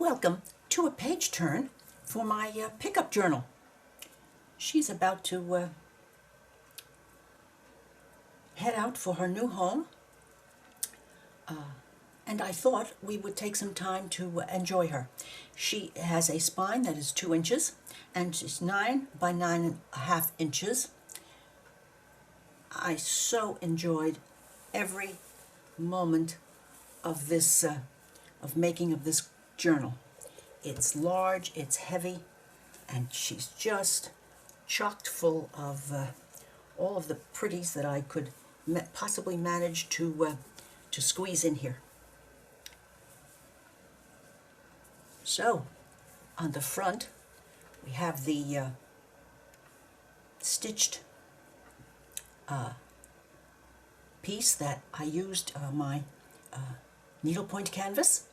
Welcome to a page turn for my pickup journal. She's about to head out for her new home, and I thought we would take some time to enjoy her. She has a spine that is 2 inches, and she's 9 by 9.5 inches. I so enjoyed every moment of this, of making of this journal. It's large, it's heavy, and she's just chocked full of all of the pretties that I could possibly manage to squeeze in here. So, on the front, we have the stitched piece that I used my needlepoint canvas,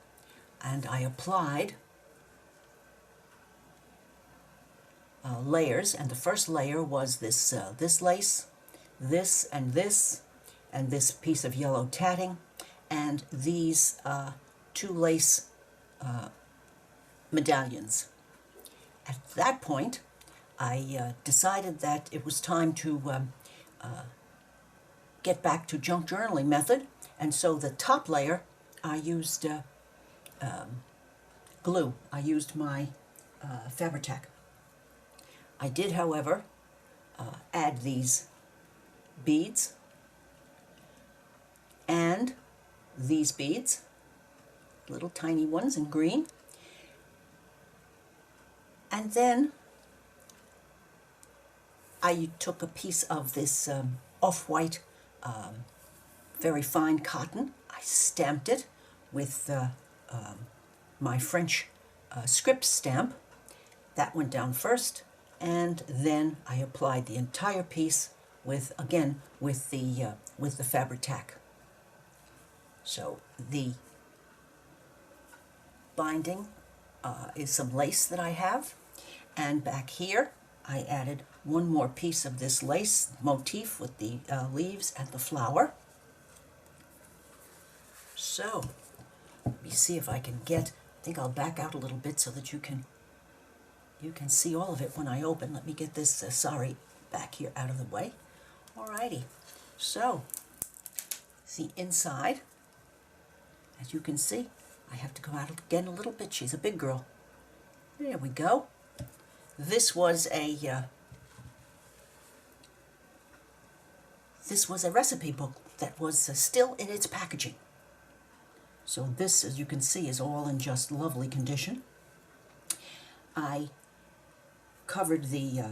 and I applied layers, and the first layer was this this lace, this, and this piece of yellow tatting, and these 2 lace medallions. At that point, I decided that it was time to get back to junk journaling method, and so the top layer I used glue. I used my Fabri-Tac. I did, however, add these beads and these beads, little tiny ones in green, and then I took a piece of this off-white, very fine cotton. I stamped it with my French script stamp. That went down first, and then I applied the entire piece with, again, with the Fabri-Tac. So the binding is some lace that I have, and back here I added one more piece of this lace motif with the leaves and the flower. So let me see if I can get, I think I'll back out a little bit so that you can see all of it when I open. Let me get this sari back here out of the way. Alrighty, so the inside, as you can see, I have to go out again a little bit. She's a big girl. There we go. This was a recipe book that was still in its packaging. So this, as you can see, is all in just lovely condition. I covered the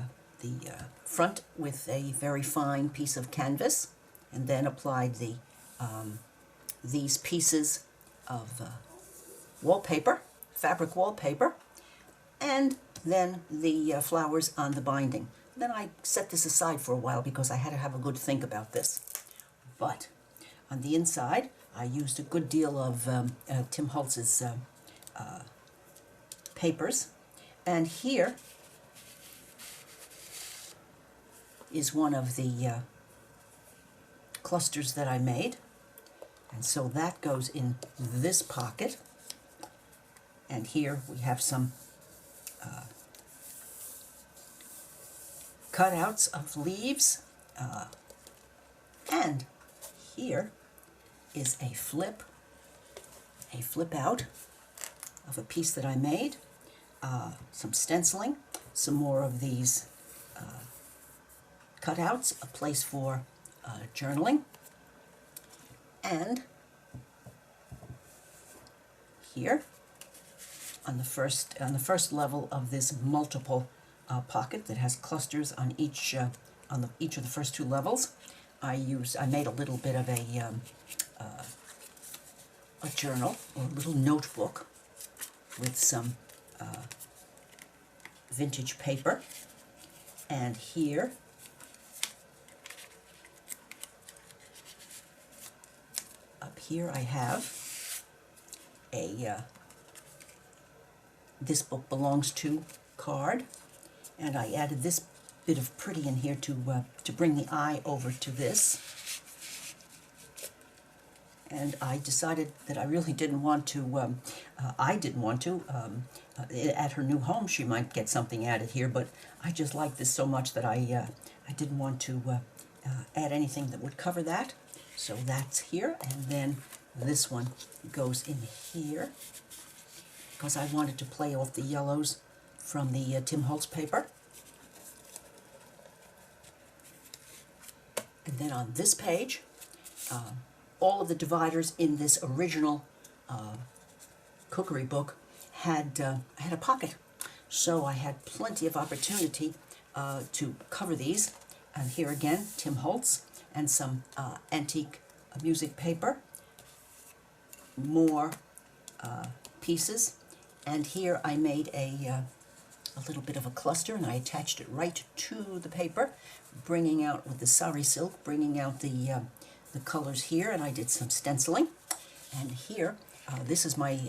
front with a very fine piece of canvas, and then applied the these pieces of wallpaper, fabric wallpaper, and then the flowers on the binding. Then I set this aside for a while because I had to have a good think about this. But on the inside, I used a good deal of Tim Holtz's papers, and here is one of the clusters that I made, and so that goes in this pocket, and here we have some cutouts of leaves, and here is a flip out of a piece that I made, some stenciling, some more of these cutouts, a place for journaling, and here on the first level of this multiple pocket that has clusters on each each of the first 2 levels, I made a little bit of a journal, or a little notebook, with some vintage paper, and here up here I have a this book belongs to card, and I added this bit of pretty in here to bring the eye over to this. and I decided that I really didn't want to, at her new home she might get something added here, but I just like this so much that I didn't want to add anything that would cover that. So that's here, and then this one goes in here, because I wanted to play off the yellows from the Tim Holtz paper. And then on this page, all of the dividers in this original cookery book had a pocket, so I had plenty of opportunity to cover these. And here again, Tim Holtz and some antique music paper, more pieces, and here I made a little bit of a cluster, and I attached it right to the paper, bringing out with the sari silk, bringing out the colors here, and I did some stenciling. And here, this is my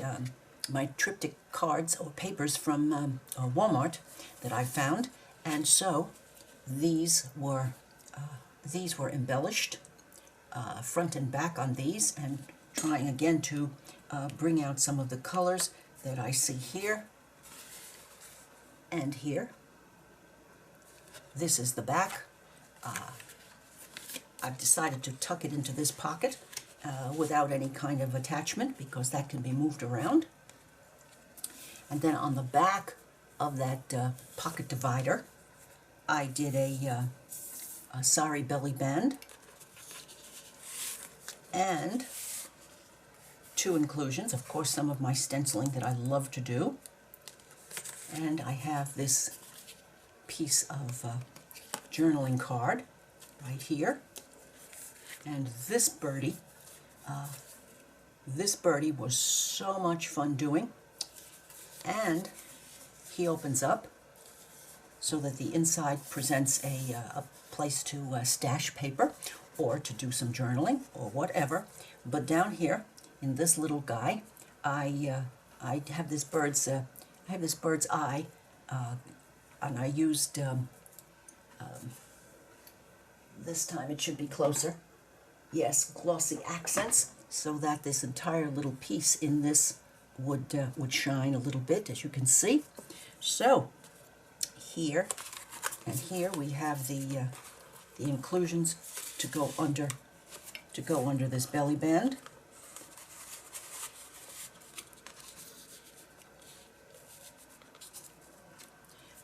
my triptych cards or papers from Walmart that I found, and so these were embellished front and back on these, and trying again to bring out some of the colors that I see here and here. This is the back. I've decided to tuck it into this pocket without any kind of attachment, because that can be moved around. And then on the back of that pocket divider, I did a sari belly band and two inclusions, of course, some of my stenciling that I love to do. And I have this piece of journaling card right here. And this birdie was so much fun doing. And he opens up so that the inside presents a place to stash paper or to do some journaling or whatever. But down here in this little guy, I have this bird's eye, and I used this time it should be closer. Yes, glossy accents, so that this entire little piece in this would shine a little bit, as you can see. So here and here we have the inclusions to go under this belly band.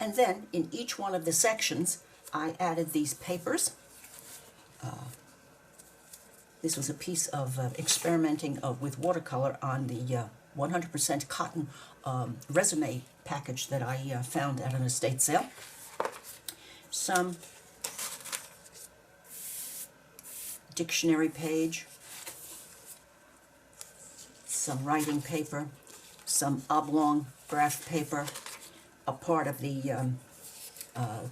And then in each one of the sections I added these papers. This was a piece of experimenting with watercolor on the 100% cotton resume package that I found at an estate sale. Some dictionary page, some writing paper, some oblong graph paper, a part of the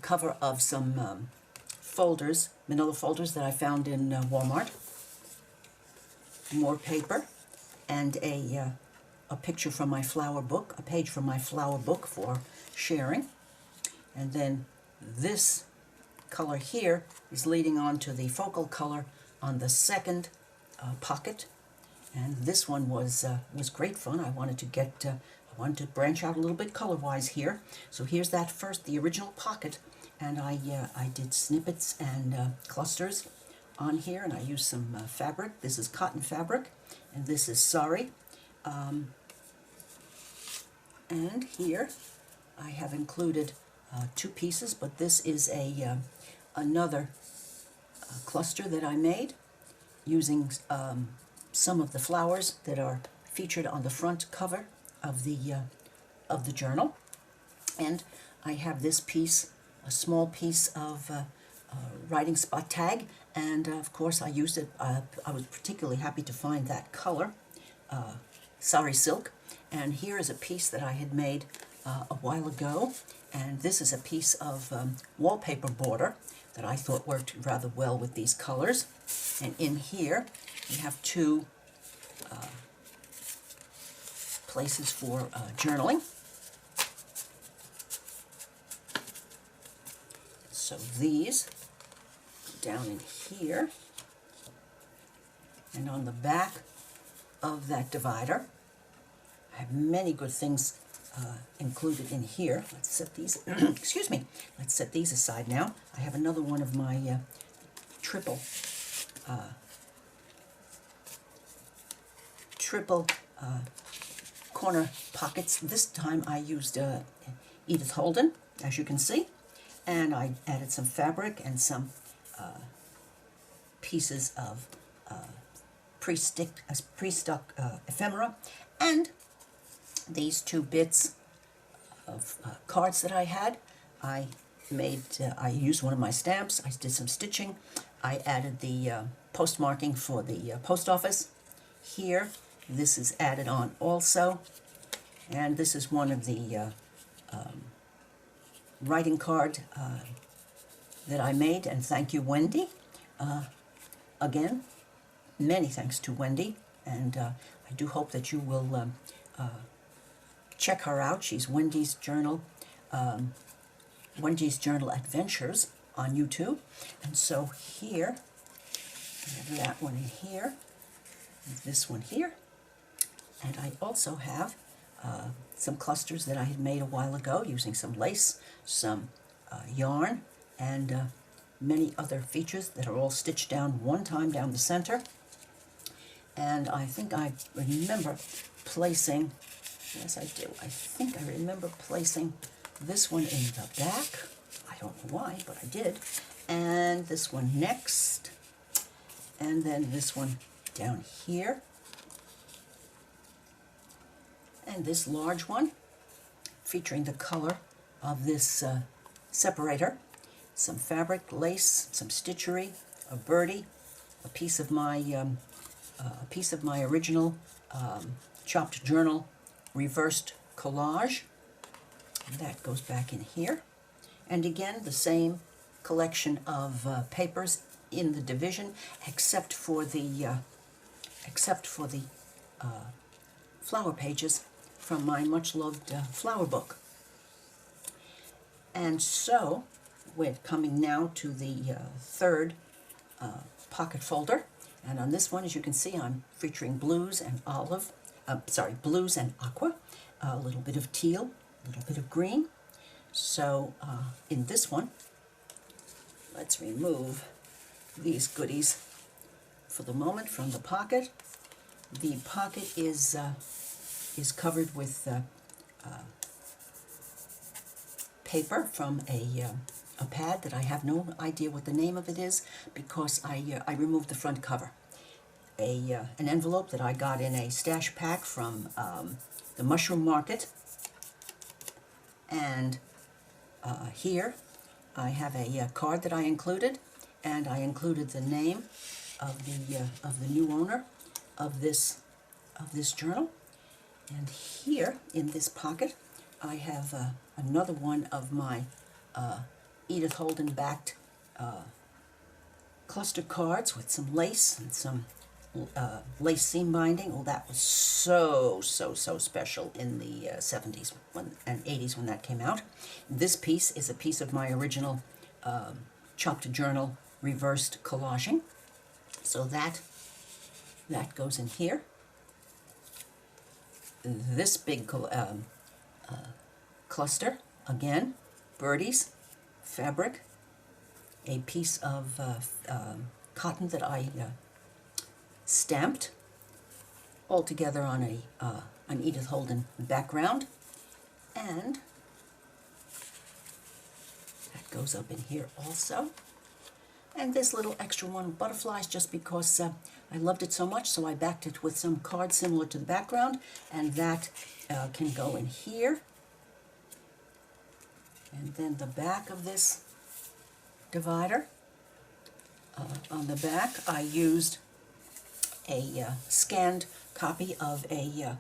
cover of some folders, manila folders that I found in Walmart, more paper, and a picture from my flower book, a page from my flower book for sharing. And then this color here is leading on to the focal color on the second pocket, and this one was great fun. I wanted to branch out a little bit color-wise here. So here's that first, the original pocket, and I did snippets and clusters on here, and I used some fabric. This is cotton fabric, and this is sari. And here I have included two pieces, but this is another cluster that I made using some of the flowers that are featured on the front cover of the journal. And I have this piece, a small piece of writing spot tag, and of course I used it. I was particularly happy to find that color, sari silk. And here is a piece that I had made a while ago, and this is a piece of wallpaper border that I thought worked rather well with these colors. And in here we have two places for journaling. So these down in here, and on the back of that divider. I have many good things included in here. Let's set these, excuse me, let's set these aside now. I have another one of my triple corner pockets. This time I used Edith Holden, as you can see, and I added some fabric and some pieces of pre-stuck ephemera, and these two bits of cards that I had. I used one of my stamps. I did some stitching. I added the postmarking for the post office. Here, this is added on also, and this is one of the writing card that I made, and thank you, Wendy. Again, many thanks to Wendy, and I do hope that you will check her out. She's Wendy's Journal Adventures on YouTube. And so here, I have that one in here, and this one here, and I also have some clusters that I had made a while ago using some lace, some yarn, and many other features that are all stitched down one time down the center. And I think I remember placing, yes I do, I think I remember placing this one in the back. I don't know why, but I did. And this one next, and then this one down here, and this large one featuring the color of this separator, some fabric, lace, some stitchery, a birdie, a piece of my original chopped journal reversed collage, and that goes back in here. And again, the same collection of papers in the division, except for the flower pages from my much-loved flower book. And so we're coming now to the third pocket folder, and on this one, as you can see, I'm featuring blues and blues and aqua, a little bit of teal, a little bit of green. So in this one, let's remove these goodies for the moment from the pocket. The pocket is covered with paper from a pad that I have no idea what the name of it is, because I removed the front cover. An envelope that I got in a stash pack from the Mushroom Market, and here I have a card that I included, and I included the name of the new owner of this journal. And here in this pocket, I have another one of my Edith Holden backed cluster cards with some lace and some lace seam binding. Oh, that was so special in the 70s and 80s when that came out. This piece is a piece of my original chopped journal reversed collaging. So that goes in here. This big cluster, again, birdies, fabric, a piece of cotton that I stamped all together on an Edith Holden background, and that goes up in here also. And this little extra one, butterflies, just because I loved it so much, so I backed it with some cards similar to the background, and that can go in here. And then the back of this divider, on the back I used a scanned copy of a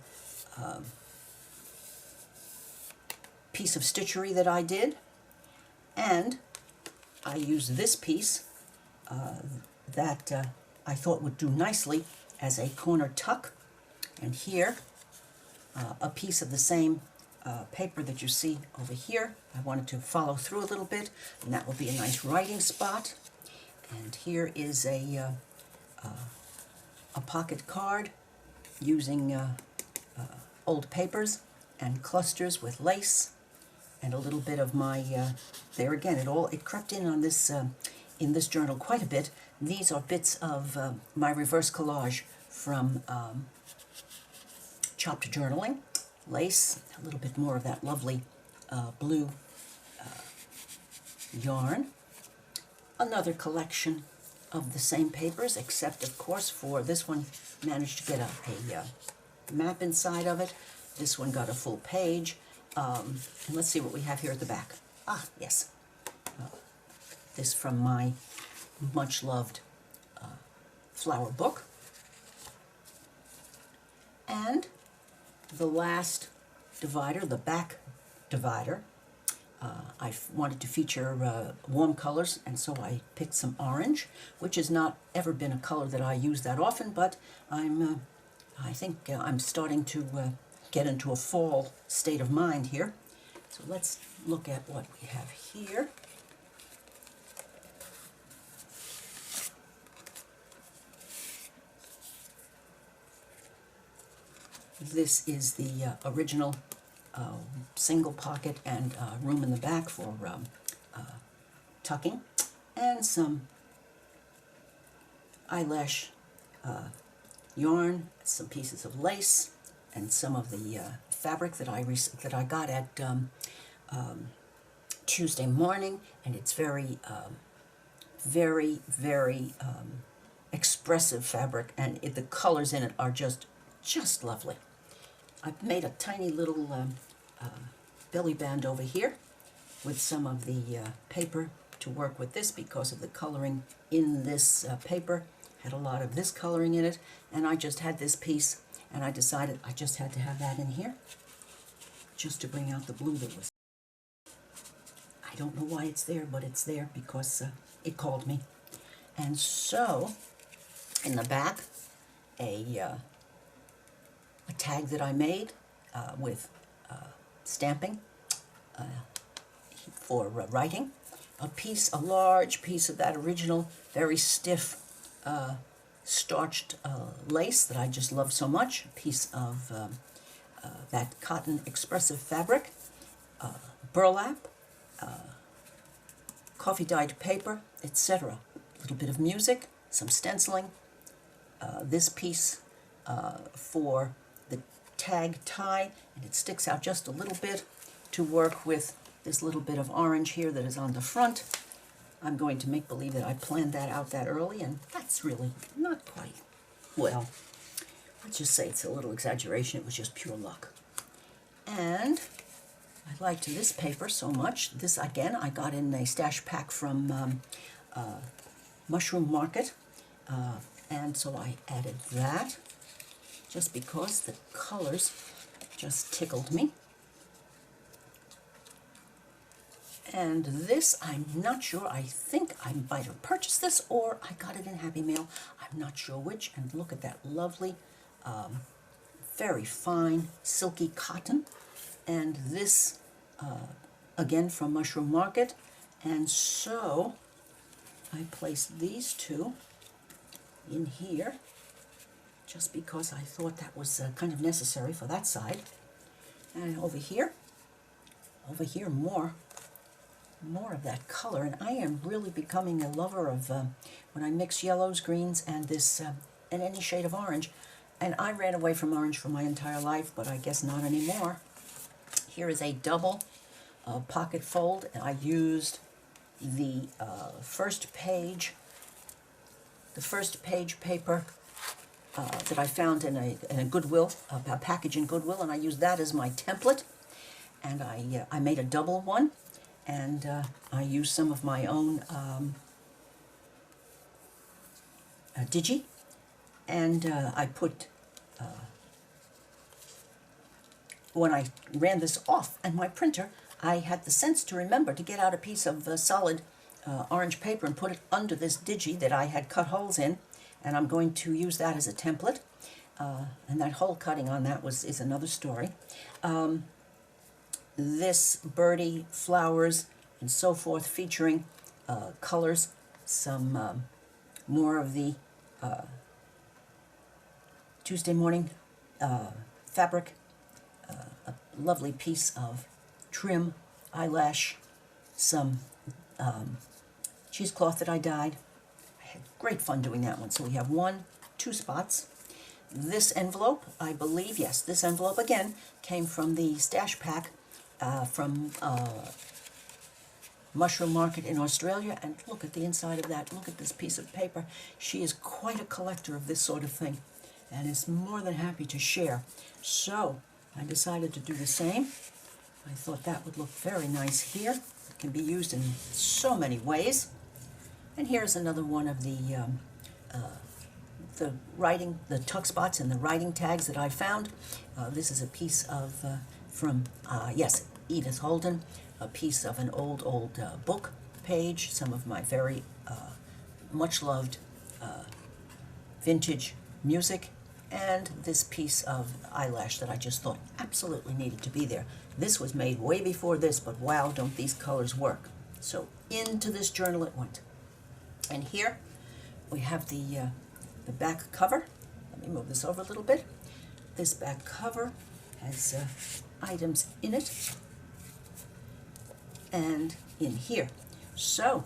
piece of stitchery that I did, and I used this piece that I thought would do nicely as a corner tuck, and here a piece of the same paper that you see over here. I wanted to follow through a little bit, and that will be a nice writing spot. And here is a pocket card using old papers and clusters with lace and a little bit of my, there again, it crept in this journal quite a bit. These are bits of my reverse collage from chopped journaling, lace, a little bit more of that lovely blue yarn, another collection of the same papers, except of course for this one managed to get a map inside of it. This one got a full page. And let's see what we have here at the back. Ah, yes. This from my much loved flower book. And the last divider, the back divider, I wanted to feature warm colors, and so I picked some orange, which has not ever been a color that I use that often, but I think I'm starting to get into a fall state of mind here. So let's look at what we have here. This is the original single pocket and room in the back for tucking, and some eyelash yarn, some pieces of lace, and some of the fabric that I got at Tuesday morning, and it's very expressive fabric, and the colors in it are just lovely. I've made a tiny little belly band over here with some of the paper to work with this, because of the coloring in this paper. Had a lot of this coloring in it, and I just had this piece, and I decided I just had to have that in here just to bring out the blue that was. I don't know why it's there, but it's there because it called me. And so in the back, a tag that I made with stamping for writing, a large piece of that original, very stiff, starched lace that I just love so much, a piece of that cotton expressive fabric, burlap, coffee dyed paper, etc. A little bit of music, some stenciling, this piece for the tag tie, and it sticks out just a little bit to work with this little bit of orange here that is on the front. I'm going to make believe that I planned that out that early, and that's really not quite, well, let's just say it's a little exaggeration. It was just pure luck. And I liked this paper so much. This, again, I got in a stash pack from Mushroom Market, and so I added that just because the colors just tickled me. And this, I'm not sure, I think I might have purchased this or I got it in Happy Mail. I'm not sure which. And look at that lovely, very fine, silky cotton. And this, again, from Mushroom Market. And so I placed these two in here just because I thought that was kind of necessary for that side. And over here more of that color, and I am really becoming a lover of when I mix yellows, greens, and this and any shade of orange. And I ran away from orange for my entire life, but I guess not anymore. Here is a double pocket fold, and I used the first page paper that I found in a Goodwill, a package in Goodwill, and I used that as my template. And I made a double one. And I used some of my own digi, and I put, when I ran this off on my printer, I had the sense to remember to get out a piece of solid orange paper and put it under this digi that I had cut holes in, and I'm going to use that as a template. And that hole cutting on that is another story. This birdie, flowers, and so forth, featuring colors, some more of the Tuesday morning fabric, a lovely piece of trim, eyelash, some cheesecloth that I dyed. I had great fun doing that one. So we have 1, 2 spots. This envelope, I believe, yes, this envelope again came from the stash pack from Mushroom Market in Australia. And look at the inside of that. Look at this piece of paper. She is quite a collector of this sort of thing and is more than happy to share. So I decided to do the same. I thought that would look very nice here. It can be used in so many ways. And here's another one of the writing, the tuck spots and the writing tags that I found. This is a piece of, from, yes, Edith Holden, a piece of an old book page, some of my very much loved vintage music, and this piece of eyelash that I just thought absolutely needed to be there. This was made way before this, but wow, don't these colors work. So into this journal it went. And here we have the back cover. Let me move this over a little bit. This back cover has items in it and in here. So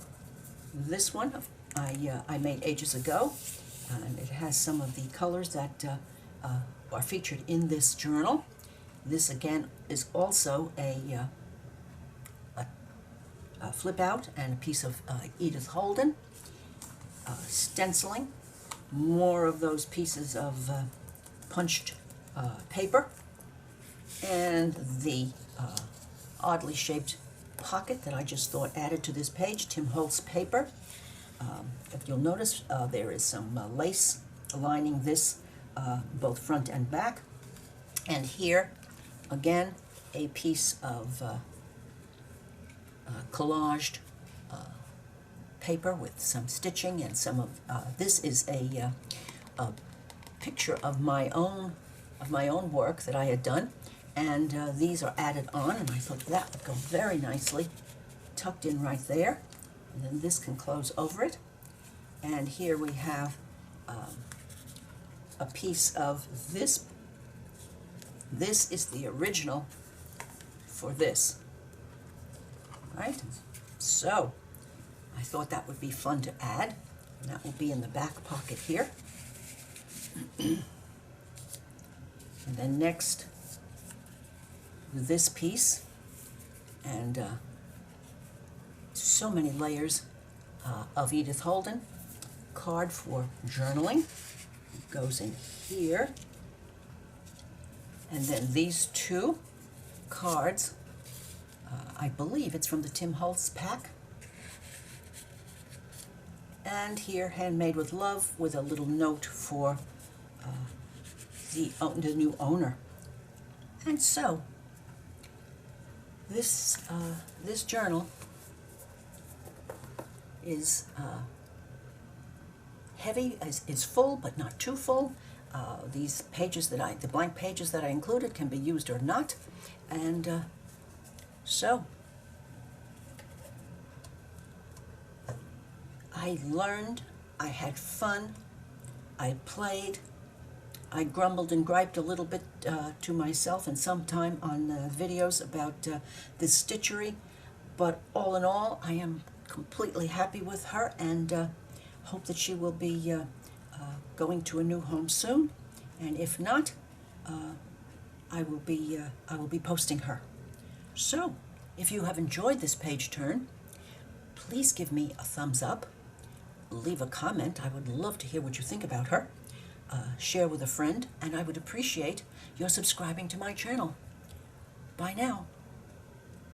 this one I made ages ago, and it has some of the colors that are featured in this journal. This again is also a flip out and a piece of Edith Holden. Stenciling, more of those pieces of punched paper, and the oddly shaped pocket that I just thought added to this page, Tim Holtz paper. If you'll notice, there is some lace lining this, both front and back. And here, again, a piece of collaged paper with some stitching and some of this is a picture of my own work that I had done, and these are added on, and I thought that would go very nicely tucked in right there, and then this can close over it. And here we have a piece of this. This is the original for this, right? So I thought that would be fun to add, and that will be in the back pocket here. And then next, this piece, and so many layers of Edith Holden. Card for journaling. It goes in here. And then these 2 cards, I believe it's from the Tim Holtz pack. And here, handmade with love, with a little note for the new owner. And so, this journal is heavy, is full, but not too full. These pages that the blank pages that I included can be used or not. And so, I learned, I had fun, I played, I grumbled and griped a little bit to myself and sometime on videos about this stitchery, but all in all, I am completely happy with her, and hope that she will be going to a new home soon. And if not, I will be posting her. So, if you have enjoyed this page turn, please give me a thumbs up. Leave a comment. I would love to hear what you think about her. Share with a friend, and I would appreciate your subscribing to my channel. Bye now.